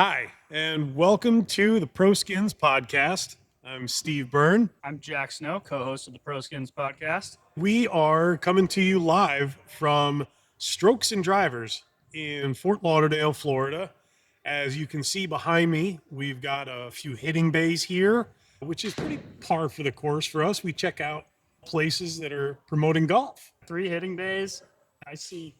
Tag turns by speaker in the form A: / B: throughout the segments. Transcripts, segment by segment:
A: Hi, and welcome to the Pro Skins podcast. I'm Steve Byrne.
B: I'm Jack Snow, co-host of the Pro Skins podcast.
A: We are coming to you live from Strokes and Drivers in Fort Lauderdale, Florida. As you can see behind me, we've got a few hitting bays here, which is pretty par for the course for us. We check out places that are promoting golf.
B: 3 hitting bays. I see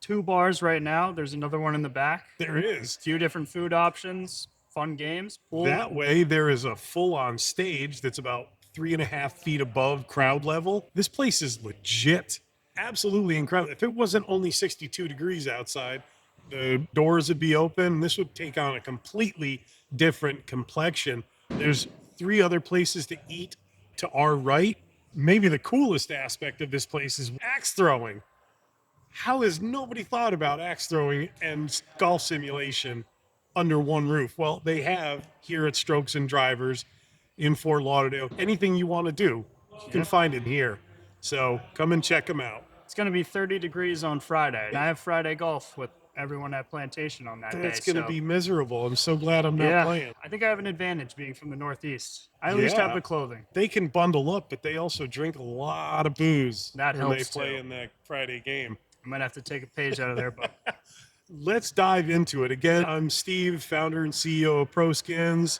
B: 2 bars right now. There's another one in the back.
A: There is.
B: Few different food options, fun games. Pool.
A: That way, there is a full-on stage that's about 3.5 feet above crowd level. This place is legit. Absolutely incredible. If it wasn't only 62 degrees outside, the doors would be open. This would take on a completely different complexion. There's 3 other places to eat to our right. Maybe the coolest aspect of this place is axe throwing. How has nobody thought about axe throwing and golf simulation under one roof? Well, they have here at Strokes and Drivers in Fort Lauderdale. Anything you want to do, you can find it here. So come and check them out.
B: It's going to be 30 degrees on Friday. And I have Friday golf with everyone at Plantation on that day.
A: It's going to be miserable. I'm so glad I'm not playing.
B: I think I have an advantage being from the Northeast. I at least have the clothing.
A: They can bundle up, but they also drink a lot of booze
B: That
A: when they
B: helps,
A: play
B: too.
A: in that Friday game.
B: I might have to take a page out of their book.
A: Let's dive into it. Again, I'm Steve, founder and CEO of Pro Skins.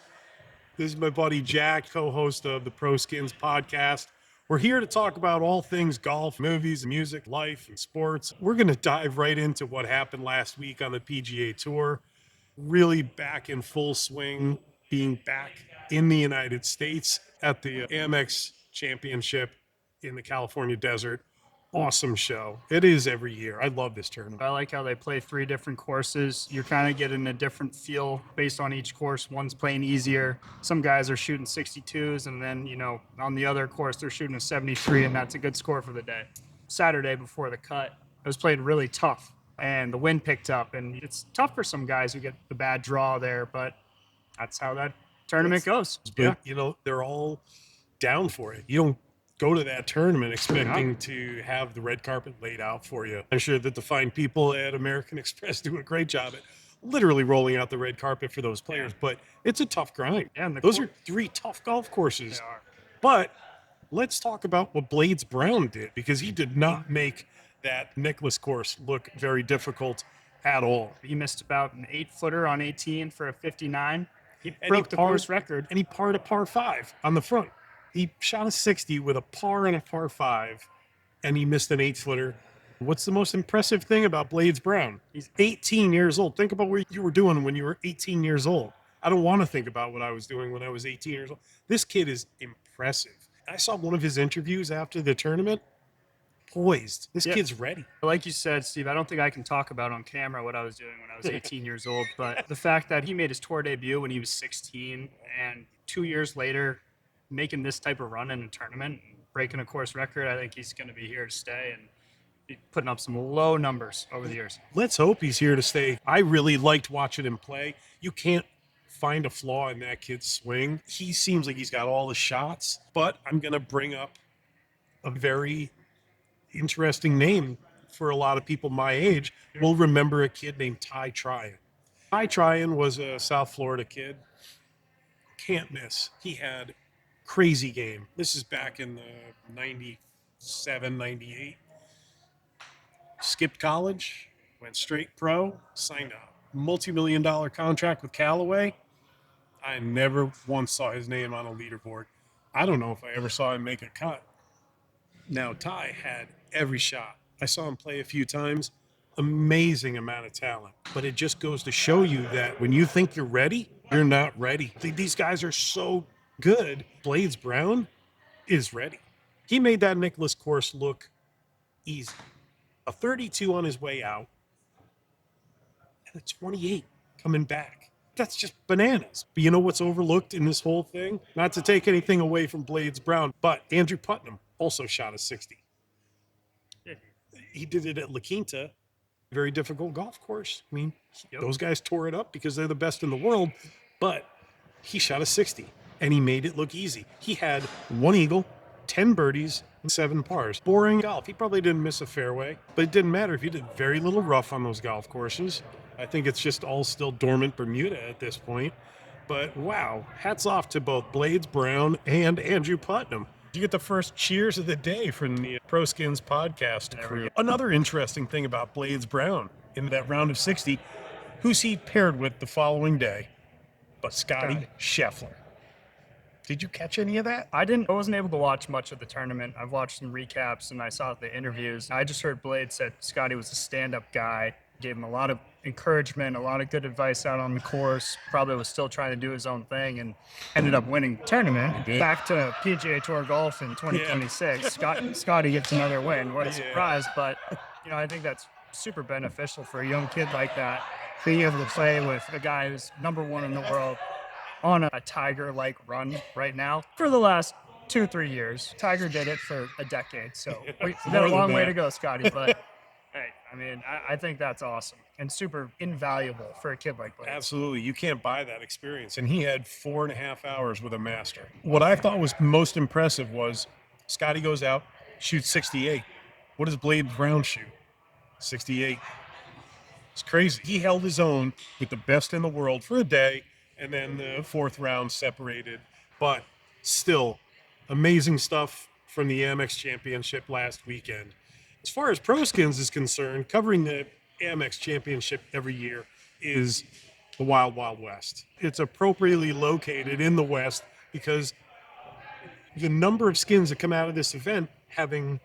A: This is my buddy Jack, co-host of the Pro Skins podcast. We're here to talk about all things golf, movies, music, life, and sports. We're going to dive right into what happened last week on the PGA Tour. Really back in full swing, being back in the United States at the Amex Championship in the California desert. Awesome show. It is every year. I love this tournament.
B: I like how they play 3 different courses. You're kind of getting a different feel based on each course. One's playing easier. Some guys are shooting 62s, and then, on the other course, they're shooting a 73, and that's a good score for the day. Saturday before the cut, it was played really tough, and the wind picked up, and it's tough for some guys who get the bad draw there, but that's how that tournament goes.
A: But, they're all down for it. You don't go to that tournament expecting to have the red carpet laid out for you. I'm sure that the fine people at American Express do a great job at literally rolling out the red carpet for those players, but it's a tough grind.
B: Yeah, and
A: those are 3 tough golf courses.
B: They are.
A: But let's talk about what Blades Brown did, because he did not make that Nicklaus course look very difficult at all.
B: He missed about an 8-footer on 18 for a 59. He broke the course record.
A: And he parred a par 5 on the front. He shot a 60 with a par and a par 5, and he missed an 8-footer. What's the most impressive thing about Blades Brown? He's 18 years old. Think about what you were doing when you were 18 years old. I don't want to think about what I was doing when I was 18 years old. This kid is impressive. I saw one of his interviews after the tournament. Poised. This kid's ready.
B: Like you said, Steve, I don't think I can talk about on camera what I was doing when I was 18 years old, but the fact that he made his tour debut when he was 16, and 2 years later, making this type of run in a tournament, breaking a course record, I think he's going to be here to stay and be putting up some low numbers over the years.
A: Let's hope he's here to stay. I really liked watching him play. You can't find a flaw in that kid's swing. He seems like he's got all the shots, but I'm going to bring up a very interesting name for a lot of people my age. We'll remember a kid named Ty Tryon. Ty Tryon was a South Florida kid. Can't miss. He had crazy game. This is back in the 97, 98. Skipped college, went straight pro, signed a multi-million-dollar contract with Callaway. I never once saw his name on a leaderboard. I don't know if I ever saw him make a cut. Now, Ty had every shot. I saw him play a few times. Amazing amount of talent. But it just goes to show you that when you think you're ready, you're not ready. These guys are so good. Blades Brown is ready. He made that Nicklaus course look easy. A 32 on his way out and a 28 coming back. That's just bananas. But you know what's overlooked in this whole thing? Not to take anything away from Blades Brown, but Andrew Putnam also shot a 60. He did it at La Quinta, very difficult golf course. I mean, those guys tore it up because they're the best in the world, but he shot a 60. And he made it look easy. He had 1 eagle, 10 birdies and 7 pars. Boring golf. He probably didn't miss a fairway, but it didn't matter if he did very little rough on those golf courses. I think it's just all still dormant Bermuda at this point. But wow, hats off to both Blades Brown and Andrew Putnam. You get the first cheers of the day from the Pro Skins podcast crew. Another interesting thing about Blades Brown in that round of 60, who's he paired with the following day? But Scotty Scheffler. Did you catch any of that?
B: I wasn't able to watch much of the tournament. I've watched some recaps and I saw the interviews. I just heard Blade said Scotty was a stand-up guy, gave him a lot of encouragement, a lot of good advice out on the course. Probably was still trying to do his own thing and ended up winning the tournament. Back to PGA Tour golf in 2026. Scotty gets another win. What a surprise! But I think that's super beneficial for a young kid like that, being able to play with a guy who's number one in the world on a Tiger-like run right now for the last 2-3 years. Tiger did it for a decade, so we got a long way to go, Scotty. But hey, I think that's awesome and super invaluable for a kid like Blake.
A: Absolutely. You can't buy that experience. And he had 4.5 hours with a master. What I thought was most impressive was Scotty goes out, shoots 68. What does Blade Brown shoot? 68. It's crazy. He held his own with the best in the world for a day, and then the fourth round separated. But still, amazing stuff from the Amex Championship last weekend. As far as Pro Skins is concerned, covering the Amex Championship every year is the Wild Wild West. It's appropriately located in the West because the number of skins that come out of this event, having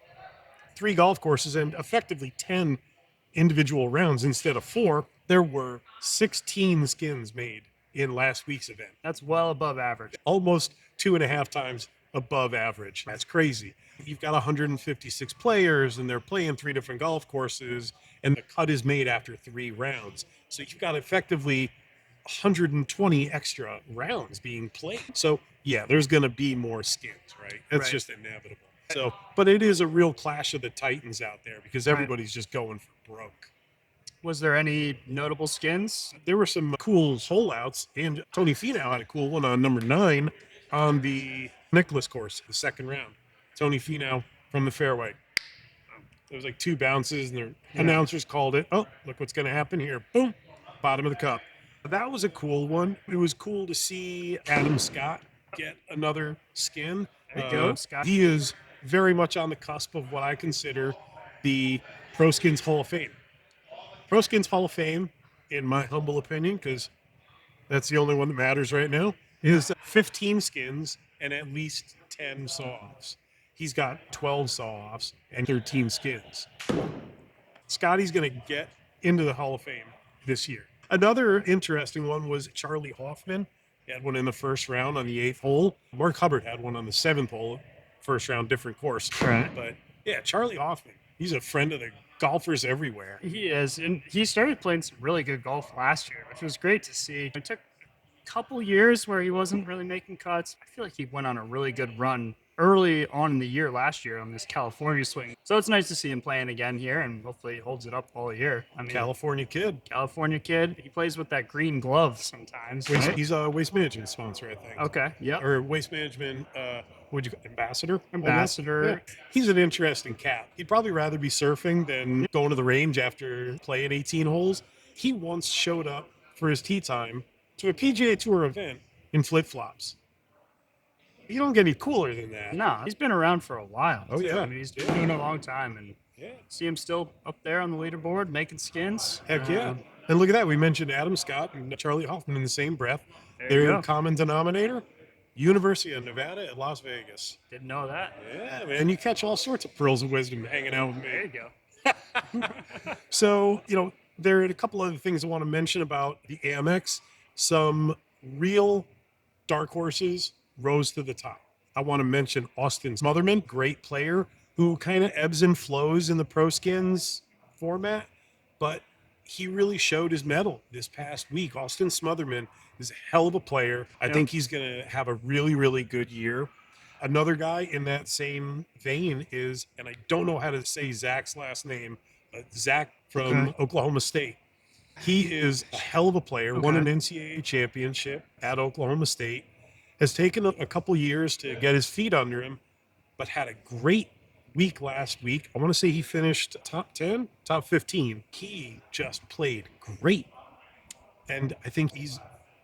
A: 3 golf courses and effectively 10 individual rounds instead of 4, there were 16 skins made in last week's event.
B: That's well above average.
A: Almost 2.5 times above average. That's crazy. You've got 156 players and they're playing 3 different golf courses and the cut is made after 3 rounds. So you've got effectively 120 extra rounds being played. So yeah, there's going to be more skins, right? That's just inevitable. So, but it is a real clash of the titans out there because everybody's just going for broke.
B: Was there any notable skins?
A: There were some cool hole-outs, and Tony Finau had a cool one on number 9 on the Nicklaus course, the second round. Tony Finau from the fairway. There was like 2 bounces, and the announcers called it. Oh, look what's going to happen here. Boom, bottom of the cup. That was a cool one. It was cool to see Adam Scott get another skin.
B: There you go, Scott.
A: He is very much on the cusp of what I consider the Pro Skins Hall of Fame. Pro Skins Hall of Fame, in my humble opinion, because that's the only one that matters right now, is 15 skins and at least 10 saw-offs. He's got 12 saw-offs and 13 skins. Scotty's going to get into the Hall of Fame this year. Another interesting one was Charlie Hoffman. He had one in the first round on the 8th hole. Mark Hubbard had one on the 7th hole, first round, different course.
B: Right.
A: But yeah, Charlie Hoffman, he's a friend of the golfers everywhere.
B: He is, and he started playing some really good golf last year, which was great to see. It took a couple years where he wasn't really making cuts. I feel like he went on a really good run early on in the year last year on this California swing. So it's nice to see him playing again here, and hopefully he holds it up all year.
A: California kid.
B: He plays with that green glove sometimes. Right?
A: He's a Waste Management sponsor, I think.
B: Okay, yeah.
A: Or Waste Management, ambassador?
B: Ambassador.
A: Yeah. He's an interesting cat. He'd probably rather be surfing than going to the range after playing 18 holes. He once showed up for his tee time to a PGA Tour event in flip-flops. You don't get any cooler than that.
B: No, he's been around for a while.
A: Oh, yeah.
B: He's been doing it a long time, and see him still up there on the leaderboard making skins.
A: Heck yeah. And look at that. We mentioned Adam Scott and Charlie Hoffman in the same breath. Their common denominator, University of Nevada at Las Vegas.
B: Didn't know that.
A: Yeah, man. You catch all sorts of pearls of wisdom hanging out with me.
B: There you go.
A: So, there are a couple other things I want to mention about the Amex. Some real dark horses rose to the top. I want to mention Austin Smotherman, great player who kind of ebbs and flows in the Pro Skins format, but he really showed his mettle this past week. Austin Smotherman is a hell of a player. I think he's going to have a really, really good year. Another guy in that same vein is, and I don't know how to say Zach's last name, Zach from Oklahoma State. He is a hell of a player, won an NCAA championship at Oklahoma State, has taken a couple years to get his feet under him, but had a great week last week. I want to say he finished top 10, top 15. He just played great. And I think he's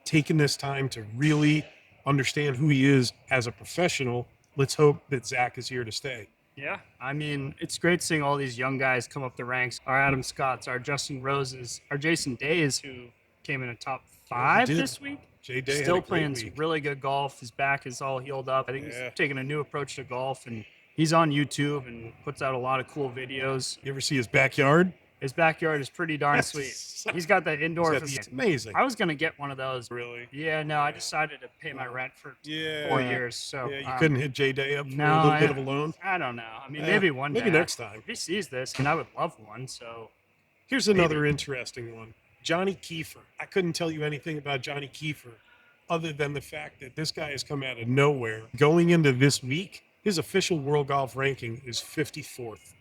A: taken this time to really understand who he is as a professional. Let's hope that Zach is here to stay.
B: Yeah, I mean, it's great seeing all these young guys come up the ranks. Our Adam Scotts, our Justin Roses, our Jason Days, who came in a top 5 this week.
A: Jay Day
B: Still
A: had a
B: playing
A: great week.
B: really good golf. His back is all healed up. I think
A: Yeah.
B: he's taking a new approach to golf, and he's on YouTube and puts out a lot of cool videos.
A: You ever see his backyard?
B: His backyard is pretty darn sweet. He's got that indoor.
A: It's amazing.
B: I was gonna get one of those.
A: Really?
B: Yeah, no, I decided to pay my rent for 4 years. So
A: yeah, you couldn't hit Jay Day up for
B: no,
A: a little bit of a loan.
B: I don't know. I mean, maybe one day.
A: Maybe next time.
B: If he sees this, and I would love one. So
A: here's another interesting one. Johnny Kiefer. I couldn't tell you anything about Johnny Kiefer other than the fact that this guy has come out of nowhere. Going into this week, his official world golf ranking is 54th.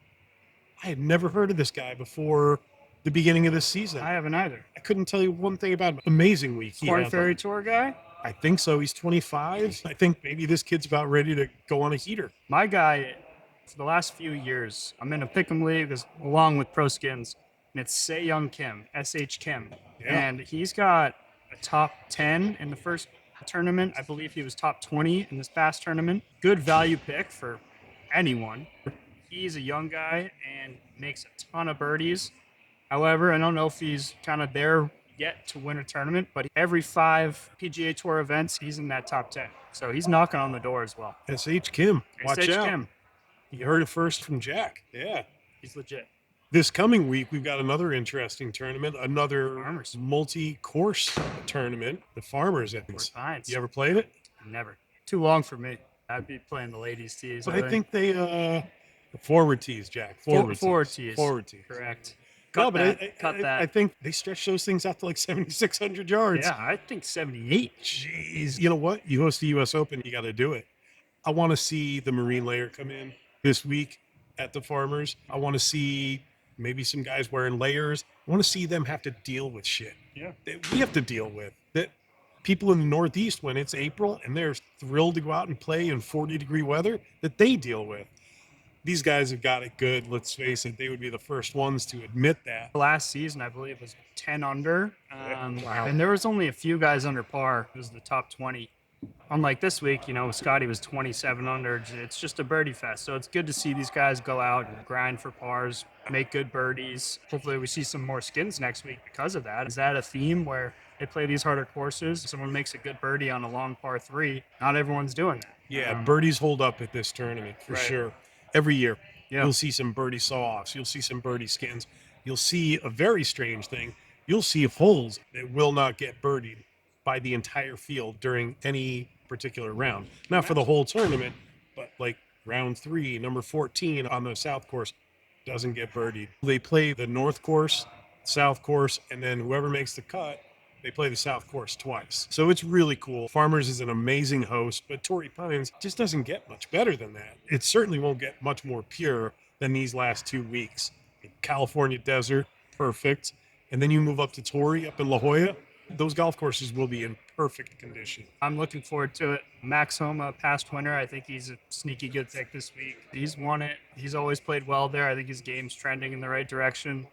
A: I had never heard of this guy before the beginning of this season.
B: I haven't either.
A: I couldn't tell you one thing about him. Amazing week.
B: Corn Ferry Tour guy?
A: I think so. He's 25. I think maybe this kid's about ready to go on a heater.
B: My guy, for the last few years, I'm in a pick'em league along with Pro Skins, and it's Say Young Kim, SH Kim.
A: Yeah.
B: And he's got a top 10 in the first tournament. I believe he was top 20 in this past tournament. Good value pick for anyone. He's a young guy and makes a ton of birdies. However, I don't know if he's kind of there yet to win a tournament, but every 5 PGA Tour events, he's in that top 10. So he's knocking on the door as well.
A: SH Kim. Watch
B: SH
A: out.
B: Kim.
A: You heard it first from Jack. Yeah.
B: He's legit.
A: This coming week, we've got another interesting tournament, another
B: Farmers.
A: multi-course tournament, the Farmers.
B: Fort Pines.
A: You ever played it?
B: Never. Too long for me. I'd be playing the ladies' tees.
A: But I think they, the forward tees, Jack. Forward tees.
B: Forward tees. Correct. Cut that.
A: I think they stretch those things out to like 7,600 yards.
B: Yeah, I think 78.
A: Jeez. You know what? You host the U.S. Open, you got to do it. I want to see the Marine layer come in this week at the Farmers. I want to see maybe some guys wearing layers. I want to see them have to deal with shit.
B: Yeah.
A: That we have to deal with. That people in the Northeast, when it's April and they're thrilled to go out and play in 40-degree weather, that they deal with. These guys have got it good. Let's face it, they would be the first ones to admit that.
B: Last season, I believe, was 10 under.
A: Wow.
B: And there was only a few guys under par. It was the top 20. Unlike this week, Scotty was 27 under. It's just a birdie fest. So it's good to see these guys go out and grind for pars, make good birdies. Hopefully we see some more skins next week because of that. Is that a theme where they play these harder courses? Someone makes a good birdie on a long par 3. Not everyone's doing that.
A: Yeah, birdies hold up at this tournament for sure. Every year, you'll see some birdie saw-offs. You'll see some birdie skins. You'll see a very strange thing. You'll see holes that will not get birdied by the entire field during any particular round. Not for the whole tournament, but like round 3, number 14 on the South course doesn't get birdied. They play the North course, South course, and then whoever makes the cut, they play the South course twice. So it's really cool. Farmers is an amazing host, but Torrey Pines just doesn't get much better than that. It certainly won't get much more pure than these last 2 weeks. California desert, perfect. And then you move up to Torrey up in La Jolla. Those golf courses will be in perfect condition.
B: I'm looking forward to it. Max Homa, past winner. I think he's a sneaky good pick this week. He's won it. He's always played well there. I think his game's trending in the right direction.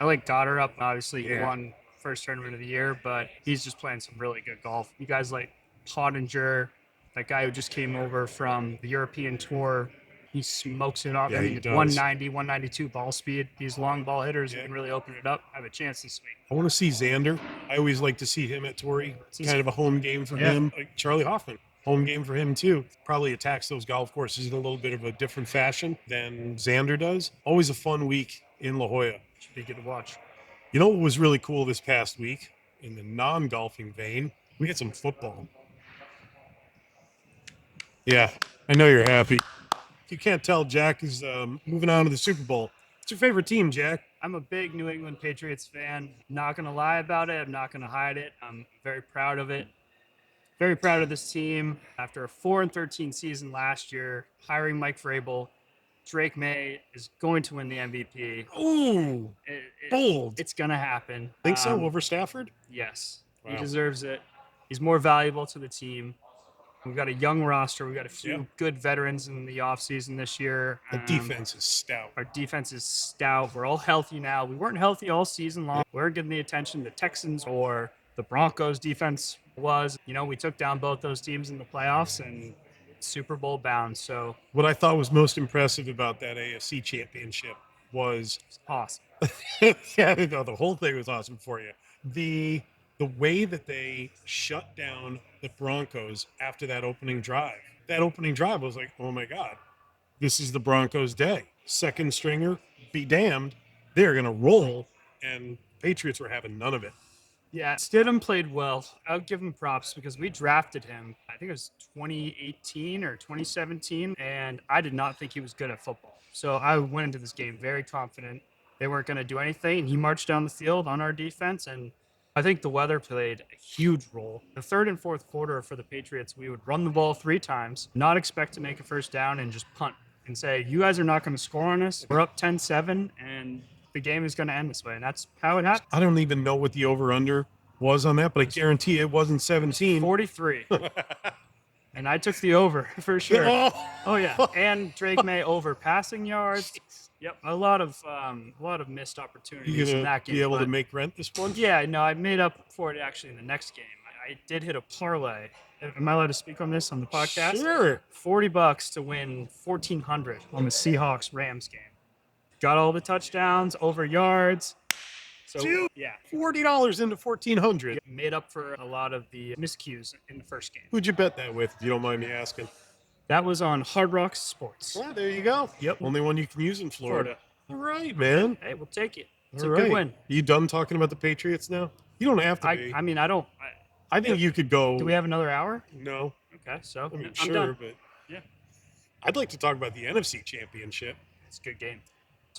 B: I like Dotterup. Obviously, he won first tournament of the year, but he's just playing some really good golf. You guys like Pottinger, that guy who just came over from the European Tour. He smokes it off.
A: Yeah, he does.
B: 190, 192 ball speed. These long ball hitters who can really open it up have a chance this week.
A: I want to see Xander. I always like to see him at Torrey. It's kind of a home game for him. Like Charlie Hoffman, home game for him too. Probably attacks those golf courses in a little bit of a different fashion than Xander does. Always a fun week in La Jolla.
B: Should be good to watch.
A: You know what was really cool this past week? In the non-golfing vein, we had some football. Yeah, I know you're happy. You can't tell Jack is moving on to the Super Bowl. What's your favorite team, Jack?
B: I'm a big New England Patriots fan. Not going to lie about it. I'm not going to hide it. I'm very proud of it. Very proud of this team. After a 4-13 season last year, hiring Mike Vrabel, Drake May is going to win the MVP.
A: Ooh, bold.
B: It's going to happen.
A: Think so, over Stafford?
B: Yes.
A: Wow.
B: He deserves it. He's more valuable to the team. We've got a young roster. We've got a few
A: Yeah.
B: good veterans in the offseason this year.
A: The defense is stout.
B: Our defense is stout. We're all healthy now. We weren't healthy all season long. We weren't getting the attention the Texans or the Broncos defense was. We took down both those teams in the playoffs and Super Bowl bound. So
A: What I thought was most impressive about that AFC Championship was
B: it's awesome.
A: yeah, no, the whole thing was awesome for you. The way that they shut down the Broncos after that opening drive. That opening drive was like, oh my God, this is the Broncos' day. Second stringer, be damned, they're gonna roll, and Patriots were having none of it.
B: Yeah, Stidham played well. I'll give him props because we drafted him, I think it was 2018 or 2017, and I did not think he was good at football. So I went into this game very confident they weren't going to do anything, and he marched down the field on our defense, and I think the weather played a huge role. The third and fourth quarter for the Patriots, we would run the ball 3 times, not expect to make a first down, and just punt and say, you guys are not going to score on us. We're up 10-7, and the game is going to end this way, and that's how it happened.
A: I don't even know what the over-under was on that, but I guarantee it wasn't 17.
B: 43. And I took the over for sure. Oh yeah, and Drake May over passing yards. Yep, a lot of missed opportunities
A: You
B: in
A: gonna
B: that game.
A: be able to
B: but
A: make rent this one?
B: yeah, no, I made up for it actually in the next game. I did hit a parlay. Am I allowed to speak on this on the podcast?
A: Sure.
B: $40 to win 1,400 on the Seahawks Rams game. Got all the touchdowns, over yards. So
A: Dude.
B: yeah,
A: $40 into 1,400.
B: made up for a lot of the miscues in the first game.
A: Who'd you bet that with, if you don't mind me asking?
B: That was on Hard Rock Sports.
A: Well, there you go.
B: Yep.
A: Only one you can use in Florida. All right, man.
B: Hey, we'll take it. It's
A: All
B: a
A: right.
B: good win.
A: You done talking about the Patriots now? You don't have to be.
B: I mean, I don't.
A: I think you could go.
B: Do we have another hour?
A: No.
B: Okay, so
A: I mean,
B: I'm
A: sure,
B: done.
A: but
B: Yeah,
A: I'd like to talk about the NFC Championship.
B: it's a good game.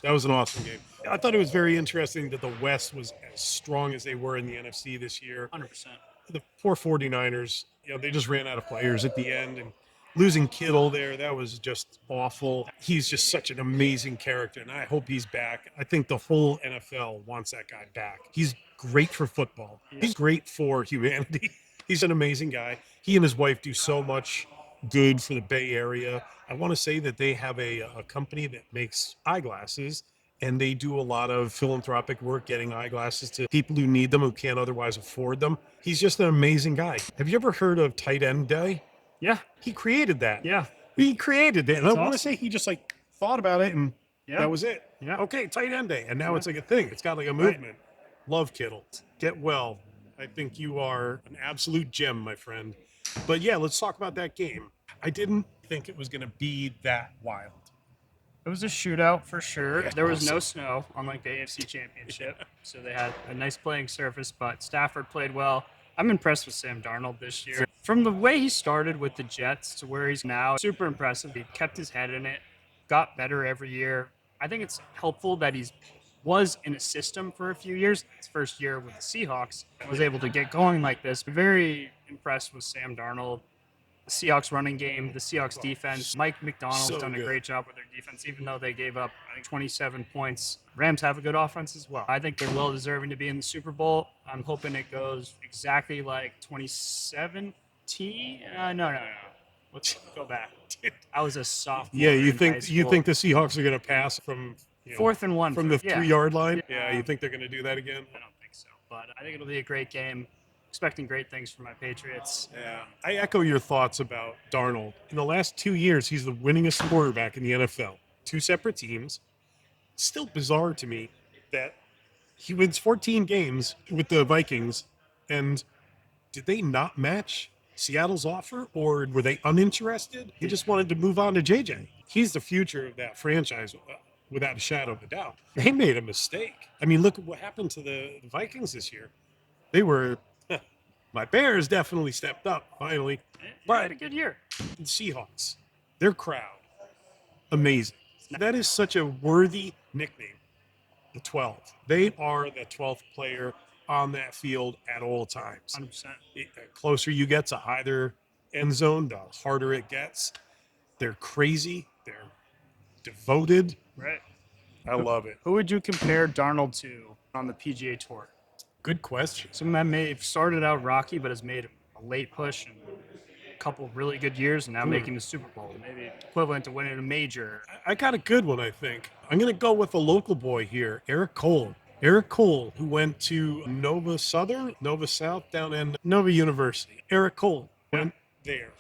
A: That was an awesome game. I thought it was very interesting that the West was as strong as they were in the NFC this year.
B: 100%.
A: The poor 49ers, they just ran out of players at the end, and losing Kittle there, that was just awful. He's just such an amazing character, and I hope he's back. I think the whole NFL wants that guy back. He's great for football. He's great for humanity. He's an amazing guy. He and his wife do so much good for the Bay Area. I want to say that they have a company that makes eyeglasses, and they do a lot of philanthropic work getting eyeglasses to people who need them, who can't otherwise afford them. He's just an amazing guy. Have you ever heard of Tight End Day?
B: Yeah,
A: He created that.
B: yeah,
A: He created it. And I want to
B: awesome.
A: say he just thought about it, and
B: yeah.
A: that was it.
B: Yeah.
A: Okay, Tight End Day. And now it's like a thing. It's got like a movement. Love Kittle. Get well. I think you are an absolute gem, my friend. But yeah, let's talk about that game. I didn't think it was going to be that wild.
B: It was a shootout for sure.
A: Yeah,
B: There was no
A: awesome.
B: snow, unlike the AFC Championship. So they had a nice playing surface, but Stafford played well. I'm impressed with Sam Darnold this year. From the way he started with the Jets to where he's now, super impressive. He kept his head in it, got better every year. I think it's helpful that he's was in a system for a few years. His first year with the Seahawks was able to get going like this. Very impressed with Sam Darnold. The Seahawks running game, the Seahawks defense. Mike McDonald's
A: So
B: done a
A: good.
B: great job with their defense, even though they gave up, I think, 27 points. Rams have a good offense as well. I think they're well deserving to be in the Super Bowl. I'm hoping it goes exactly like 2017. No. Let's go back. I was a sophomore.
A: Yeah, you
B: in high
A: think
B: school.
A: the Seahawks are going to pass from
B: 4th and 1
A: from the
B: yeah.
A: 3-yard line?
B: Yeah.
A: Yeah, you think they're going to do that again?
B: I don't think so, but I think it'll be a great game. Expecting great things from my Patriots.
A: Yeah, I echo your thoughts about Darnold. In the last 2 years, he's the winningest quarterback in the NFL. 2 separate teams. Still bizarre to me that he wins 14 games with the Vikings, and did they not match Seattle's offer, or were they uninterested? He just wanted to move on to JJ. He's the future of that franchise, without a shadow of a doubt. They made a mistake. I mean, look at what happened to the Vikings this year. They were... My Bears definitely stepped up, finally.
B: But had a good year.
A: The Seahawks, their crowd, amazing. That is such a worthy nickname, the 12. They are the 12th player on that field at all times.
B: 100%.
A: The closer you get to either end zone, the harder it gets. They're crazy. They're devoted.
B: Right.
A: I love it.
B: Who would you compare Darnold to on the PGA Tour?
A: Good question.
B: Someone that may have started out rocky, but has made a late push and couple really good years and now making the Super Bowl, maybe equivalent to winning a major.
A: I got a good one, I think. I'm going to go with a local boy here, Eric Cole. Eric Cole, who went to Nova South down in Nova University. Eric Cole went there,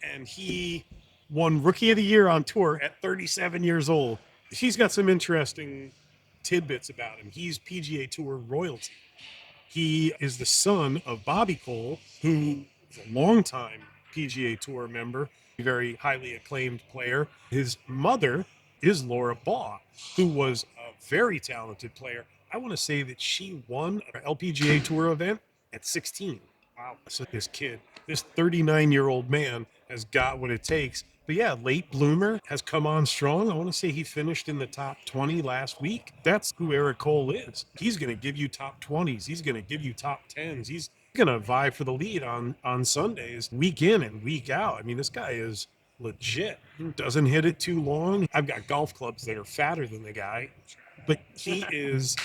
A: and he won Rookie of the Year on tour at 37 years old. He's got some interesting tidbits about him. He's PGA Tour royalty. He is the son of Bobby Cole, who is a longtime PGA Tour member, a very highly acclaimed player. His mother is Laura Baugh, who was a very talented player. I want to say that she won an LPGA Tour event at 16. Wow. So this 39-year-old man has got what it takes. But yeah, late bloomer, has come on strong. I want to say he finished in the top 20 last week. That's who Eric Cole is. He's going to give you top 20s. He's going to give you top 10s. He's going to vie for the lead on Sundays, week in and week out. I mean, this guy is legit. Doesn't hit it too long. I've got golf clubs that are fatter than the guy, but he is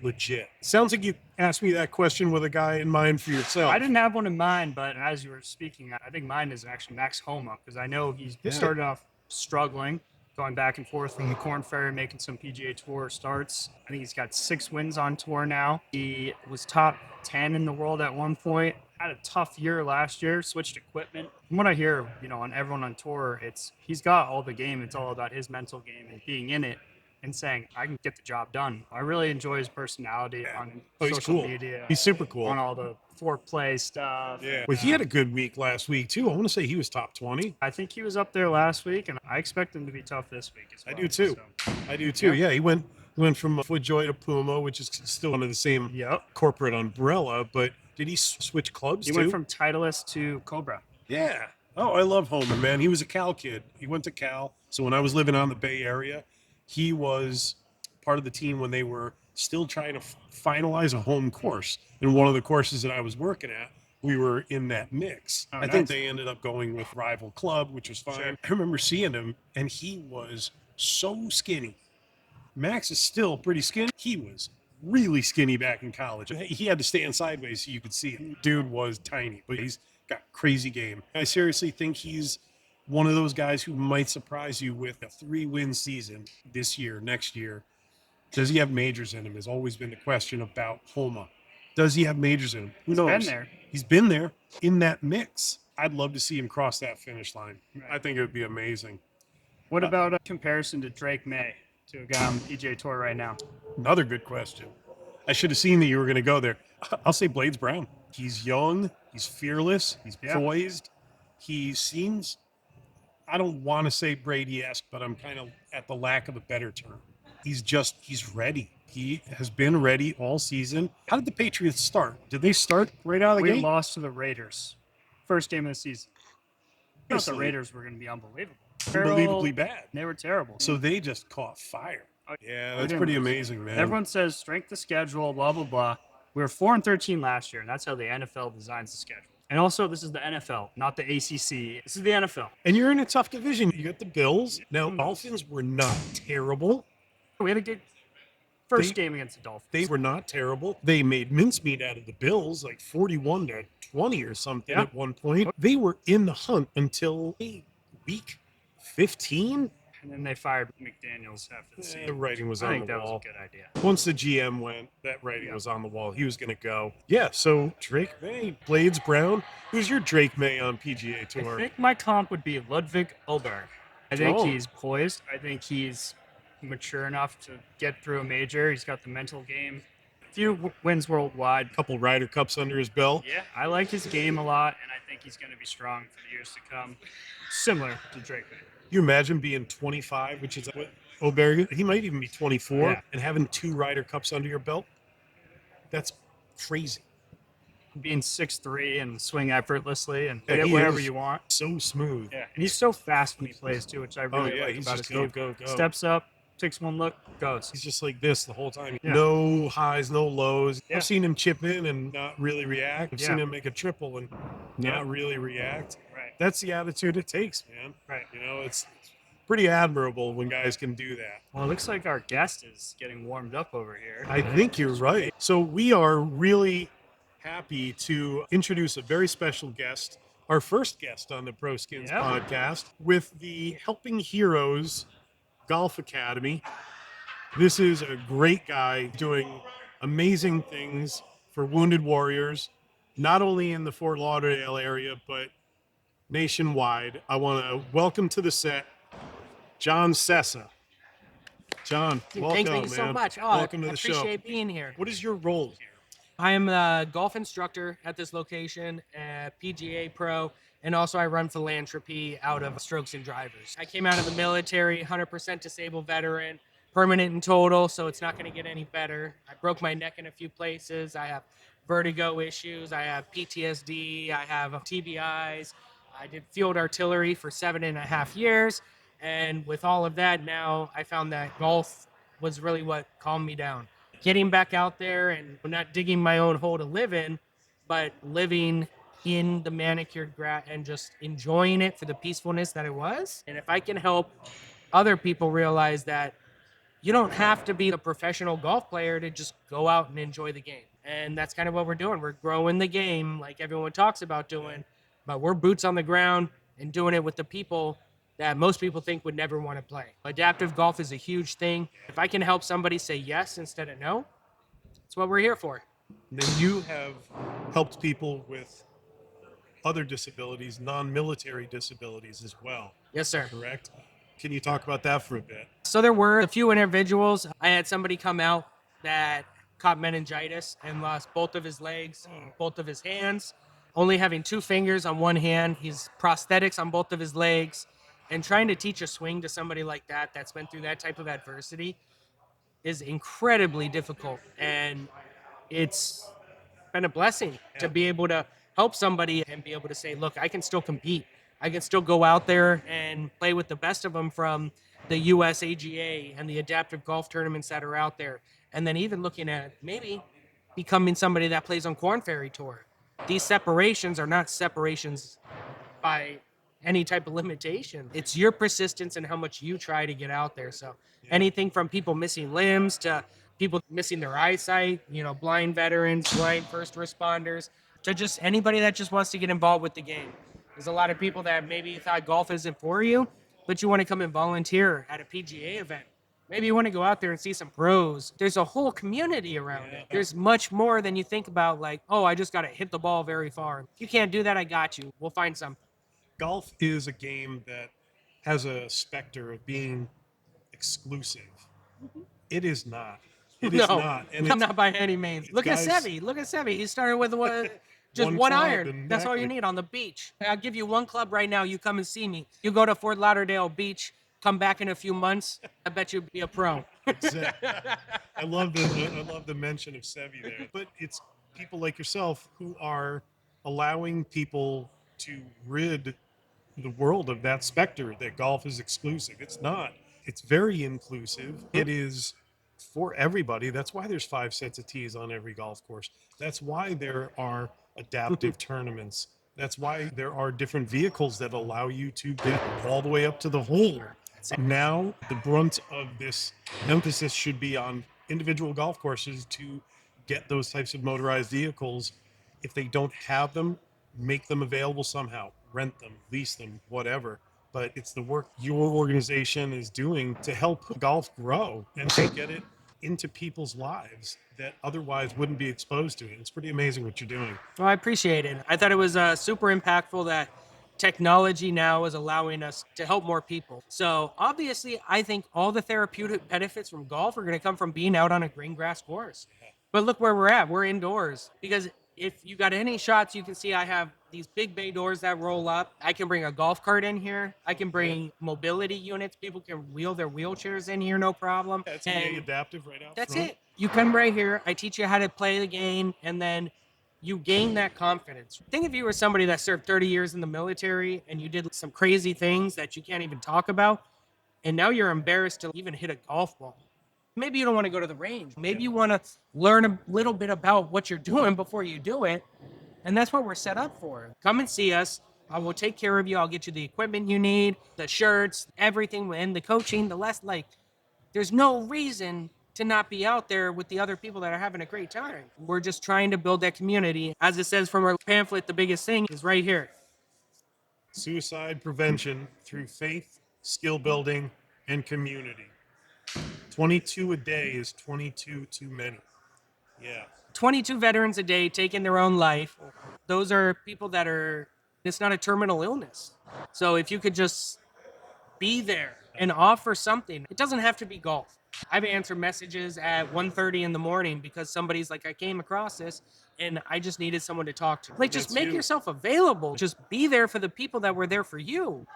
A: legit. Sounds like you asked me that question with a guy in mind for yourself.
B: I didn't have one in mind, but as you were speaking, I think mine is actually Max Homa, because I know he started off struggling, going back and forth from the Korn Ferry, making some PGA Tour starts. I think he's got 6 wins on tour now. He was top 10 in the world at one point. Had a tough year last year, switched equipment. From what I hear, on everyone on tour, he's got all the game. It's all about his mental game and being in it and saying, I can get the job done. I really enjoy his personality on social media.
A: He's super cool.
B: On all the foreplay stuff.
A: Yeah. Well, he had a good week last week, too. I want to say he was top 20.
B: I think he was up there last week, and I expect him to be tough this week as well.
A: I do, too. Yeah, he went from FootJoy to Puma, which is still under the same corporate umbrella, but did he switch clubs,
B: He went from Titleist to Cobra.
A: Yeah. Oh, I love Homer, man. He was a Cal kid. He went to Cal. So when I was living on the Bay Area, he was part of the team when they were still trying to finalize a home course. And one of the courses that I was working at, we were in that mix. I think they ended up going with Rival Club, which was fine. Sure. I remember seeing him, and he was so skinny. Max is still pretty skinny. He was really skinny back in college. He had to stand sideways so you could see him. Dude was tiny, but he's got crazy game. I seriously think he's one of those guys who might surprise you with a 3-win season this year, next year. Does he have majors in him? Has always been the question about Homa. Does he have majors in him? Who knows?
B: He's been there.
A: He's been there in that mix. I'd love to see him cross that finish line. Right. I think it would be amazing.
B: What about a comparison to Drake May, to a guy on the PGA Tour right now?
A: Another good question. I should have seen that you were going to go there. I'll say Blades Brown. He's young. He's fearless. He's poised. He seems, I don't want to say Brady-esque, but I'm kind of at the lack of a better term. He's ready. He has been ready all season. How did the Patriots start? Did they start right out of the gate?
B: We lost to the Raiders. First game of the season. I thought the Raiders were going to be unbelievable.
A: Unbelievably bad.
B: They were terrible.
A: So they just caught fire. Yeah, that's pretty amazing, man.
B: Everyone says strength of schedule, blah, blah, blah. We were 4-13 last year, and that's how the NFL designs the schedule. And also, this is the NFL, not the ACC. This is the NFL.
A: And you're in a tough division. You got the Bills. Now, Dolphins were not terrible.
B: We had a good first game against the Dolphins.
A: They were not terrible. They made mincemeat out of the Bills, like 41-20 or something at one point. They were in the hunt until week 15.
B: And then they fired McDaniels after the season.
A: The writing was on the wall.
B: I think that was a good idea.
A: Once the GM went, that writing was on the wall. He was going to go. Yeah, so Drake May, Blades Brown. Who's your Drake May on PGA Tour?
B: I think my comp would be Ludwig Oberg. I think he's poised. I think he's mature enough to get through a major. He's got the mental game. A few wins worldwide.
A: A couple Ryder Cups under his belt.
B: Yeah, I like his game a lot, and I think he's going to be strong for the years to come. Similar to Drake May.
A: You imagine being 25, which is what Oberg, he might even be 24, and having 2 Ryder Cups under your belt? That's crazy.
B: Being 6'3" and swing effortlessly and get whatever you want.
A: So smooth.
B: Yeah, and he's so fast when he plays, too, which I really like about his game.
A: Go.
B: Steps up, takes one look, goes.
A: He's just like this the whole time. Yeah. No highs, no lows. Yeah. I've seen him chip in and not really react. I've seen him make a triple and not really react.
B: Right.
A: That's the attitude it takes, man.
B: Right.
A: It's pretty admirable when guys can do that.
B: Well, it looks like our guest is getting warmed up over here.
A: I think you're right. So we are really happy to introduce a very special guest our first guest on the Pro Skins
B: Yep.
A: podcast with the Helping Heroes Golf Academy. This is a great guy doing amazing things for wounded warriors, not only in the Fort Lauderdale area, but nationwide. I want to welcome to the set John Sessa. John,
C: Dude,
A: welcome,
C: thank you so
A: man.
C: much. Oh,
A: Welcome to
C: I
A: the show.
C: appreciate being here.
A: What is your role here?
C: I am a golf instructor at this location, a PGA pro, and also I run philanthropy out of Strokes and Drivers. I came out of the military, 100% disabled veteran, permanent and total, so it's not going to get any better. I broke my neck in a few places. I have vertigo issues. I have PTSD. I have TBIs. I did field artillery for 7.5 years. And with all of that, now I found that golf was really what calmed me down. Getting back out there and not digging my own hole to live in, but living in the manicured grass and just enjoying it for the peacefulness that it was. And if I can help other people realize that you don't have to be a professional golf player to just go out and enjoy the game. And that's kind of what we're doing. We're growing the game like everyone talks about doing, but we're boots on the ground and doing it with the people that most people think would never want to play. Adaptive golf is a huge thing. If I can help somebody say yes instead of no, that's what we're here for.
A: Then you have helped people with other disabilities, non-military disabilities as well,
C: Yes, sir.
A: correct? Can you talk about that for a bit?
C: So there were a few individuals. I had somebody come out that caught meningitis and lost both of his legs, both of his hands, only having 2 fingers on one hand. He's prosthetics on both of his legs. And trying to teach a swing to somebody like that that's been through that type of adversity is incredibly difficult. And it's been a blessing to be able to help somebody and be able to say, look, I can still compete. I can still go out there and play with the best of them from the US AGA and the adaptive golf tournaments that are out there. And then even looking at maybe becoming somebody that plays on Corn Ferry Tour. These separations are not separations by any type of limitation. It's your persistence and how much you try to get out there. So anything from people missing limbs to people missing their eyesight, blind veterans, blind first responders, to just anybody that just wants to get involved with the game. There's a lot of people that maybe thought golf isn't for you, but you want to come and volunteer at a PGA event. Maybe you want to go out there and see some pros. There's a whole community around it. There's much more than you think about, like, oh, I just got to hit the ball very far. If you can't do that, I got you. We'll find something.
A: Golf is a game that has a specter of being exclusive. It is not. It is
C: No,
A: not. And
C: I'm
A: it's-
C: not by any means. Look
A: guys-
C: at Sevi. Look at Sevi. He started with just
A: One
C: one
A: club,
C: iron. That's all you
A: exactly.
C: need on the beach. I'll give you one club right now. You come and see me. You go to Fort Lauderdale Beach. Come back in a few months. I bet you'll be a pro.
A: I love the mention of Sevi there. But it's people like yourself who are allowing people to rid the world of that specter that golf is exclusive. It's not. It's very inclusive. It is for everybody. That's why there's 5 sets of tees on every golf course. That's why there are adaptive tournaments. That's why there are different vehicles that allow you to get all the way up to the hole. Now, the brunt of this emphasis should be on individual golf courses to get those types of motorized vehicles. If they don't have them, make them available somehow. Rent them, lease them, whatever. But it's the work your organization is doing to help golf grow and to get it into people's lives that otherwise wouldn't be exposed to it. It's pretty amazing what you're doing.
C: Well, I appreciate it. I thought it was super impactful that technology now is allowing us to help more people. So obviously, I think all the therapeutic benefits from golf are going to come from being out on a green grass course. But look where we're at. We're indoors. Because if you got any shots, you can see I have these big bay doors that roll up. I can bring a golf cart in here. I can bring mobility units. People can wheel their wheelchairs in here, no problem.
A: That's
C: And
A: adaptive right out
C: that's
A: front.
C: it. You come right here. I teach you how to play the game, and then you gain that confidence. Think if you were somebody that served 30 years in the military and you did some crazy things that you can't even talk about, and now you're embarrassed to even hit a golf ball. Maybe you don't want to go to the range. Maybe you want to learn a little bit about what you're doing before you do it. And that's what we're set up for. Come and see us. I will take care of you. I'll get you the equipment you need, the shirts, everything, and the coaching, there's no reason to not be out there with the other people that are having a great time. We're just trying to build that community. As it says from our pamphlet, the biggest thing is right here.
A: Suicide prevention through faith, skill building, and community. 22 a day is 22 too many. Yeah.
C: 22 veterans a day taking their own life. Those are people that are, it's not a terminal illness. So if you could just be there and offer something, it doesn't have to be golf. I've answered messages at 1:30 in the morning because somebody's like, I came across this and I just needed someone to talk to. Like, just
A: That's
C: make
A: you.
C: yourself available. Just be there for the people that were there for you.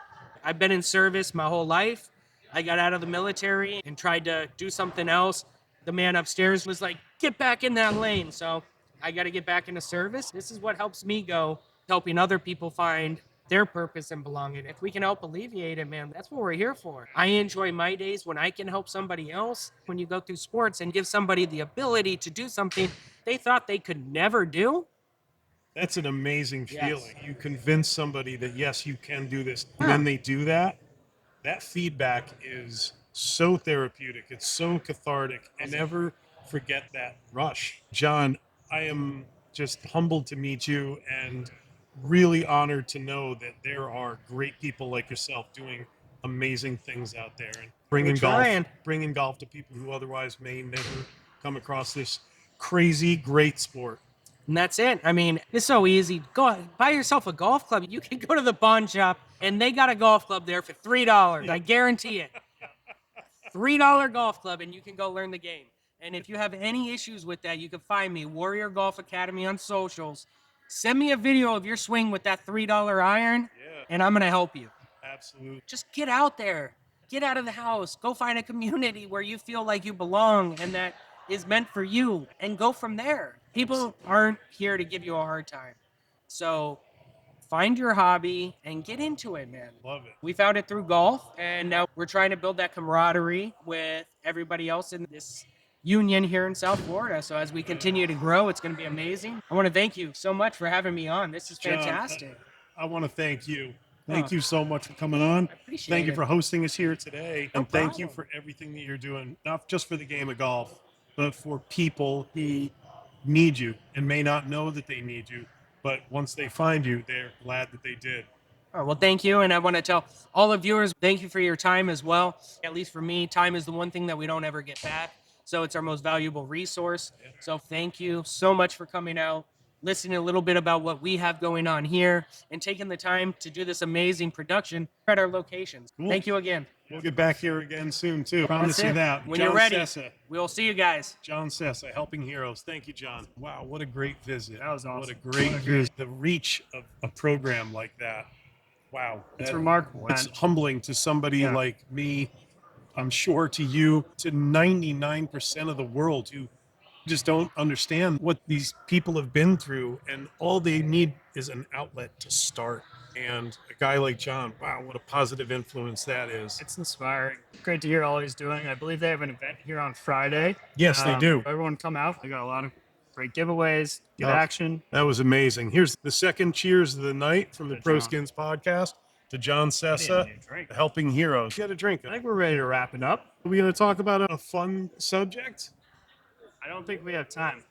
C: I've been in service my whole life. I got out of the military and tried to do something else. The man upstairs was like, get back in that lane. So I got to get back into service. This is what helps me go, helping other people find their purpose and belonging. If we can help alleviate it, man, that's what we're here for. I enjoy my days when I can help somebody else. When you go through sports and give somebody the ability to do something they thought they could never do.
A: That's an amazing
C: Yes.
A: feeling. You convince somebody that, yes, you can do this.
C: Yeah.
A: When they do that, that feedback is so therapeutic. It's so cathartic. I never forget that rush. John, I am just humbled to meet you and really honored to know that there are great people like yourself doing amazing things out there and bringing golf to people who otherwise may never come across this crazy great sport.
C: And that's it. I mean, it's so easy. Go buy yourself a golf club. You can go to the pawn shop and they got a golf club there for $3. I guarantee it. $3 golf club and you can go learn the game. And if you have any issues with that, you can find me, Warrior Golf Academy on socials. Send me a video of your swing with that $3 iron, and I'm going to help you.
A: Absolutely.
C: Just get out there. Get out of the house. Go find a community where you feel like you belong and that is meant for you, and go from there. People aren't here to give you a hard time. So find your hobby and get into it, man.
A: Love it.
C: We found it through golf, and now we're trying to build that camaraderie with everybody else in this union here in South Florida. So as we continue to grow, it's going to be amazing. I want to thank you so much for having me on. This is fantastic.
A: I want to thank you. Thank you so much for coming on.
C: I appreciate
A: Thank you
C: it.
A: for hosting us here today.
C: No
A: And thank you
C: problem.
A: for everything that you're doing, not just for the game of golf, but for people who need you and may not know that they need you. But once they find you, they're glad that they did.
C: All right, well, thank you. And I want to tell all the viewers, thank you for your time as well. At least for me, time is the one thing that we don't ever get back. So it's our most valuable resource. So thank you so much for coming out, listening a little bit about what we have going on here, and taking the time to do this amazing production at our locations.
A: Cool.
C: Thank you again.
A: We'll get back here again soon, too. Promise
C: That's
A: you
C: it.
A: that.
C: When
A: John
C: you're ready,
A: Sessa.
C: we'll see you guys.
A: John Sessa, Helping Heroes. Thank you, John. Wow, what a great visit.
B: That was awesome.
A: What a great visit. The reach of a program like that. Wow.
B: It's remarkable.
A: It's humbling to somebody like me, I'm sure to you, to 99% of the world who just don't understand what these people have been through, and all they need is an outlet to start. And a guy like John, wow, what a positive influence that is.
B: It's inspiring. Great to hear all he's doing. I believe they have an event here on Friday.
A: Yes, they do.
B: Everyone come out. They got a lot of great giveaways, good
A: Oh.
B: action.
A: That was amazing. Here's the second cheers of the night from the
B: To
A: Pro
B: John.
A: Skins podcast to John
B: I
A: Sessa,
B: didn't need a drink.
A: the Helping Heroes. Get a drink.
B: I think we're ready to wrap it up.
A: Are we going to talk about a fun subject?
B: I don't think we have time.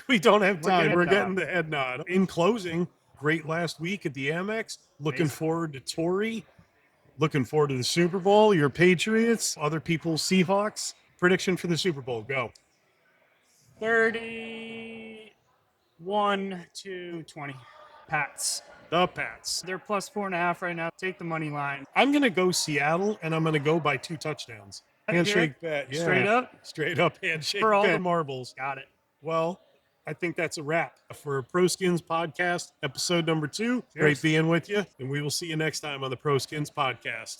A: We don't have
B: We're
A: time.
B: getting
A: We're
B: the head
A: getting the head nod. In closing, great last week at the Amex. Looking
B: Amazing.
A: forward to Torrey. Looking forward to the Super Bowl. Your Patriots, other people's Seahawks. Prediction for the Super Bowl. Go.
B: 31-20. Pats.
A: The Pats.
B: They're plus 4.5 right now. Take the money line.
A: I'm going to go Seattle, and I'm going to go by 2 touchdowns. Handshake bet. Yeah.
B: Straight up?
A: Straight up handshake
B: For all
A: bet.
B: the
A: Marbles.
B: Got it.
A: Well, I think that's a wrap for Pro Skins Podcast, episode number 2.
B: Cheers.
A: Great being with you, and we will see you next time on the Pro Skins Podcast.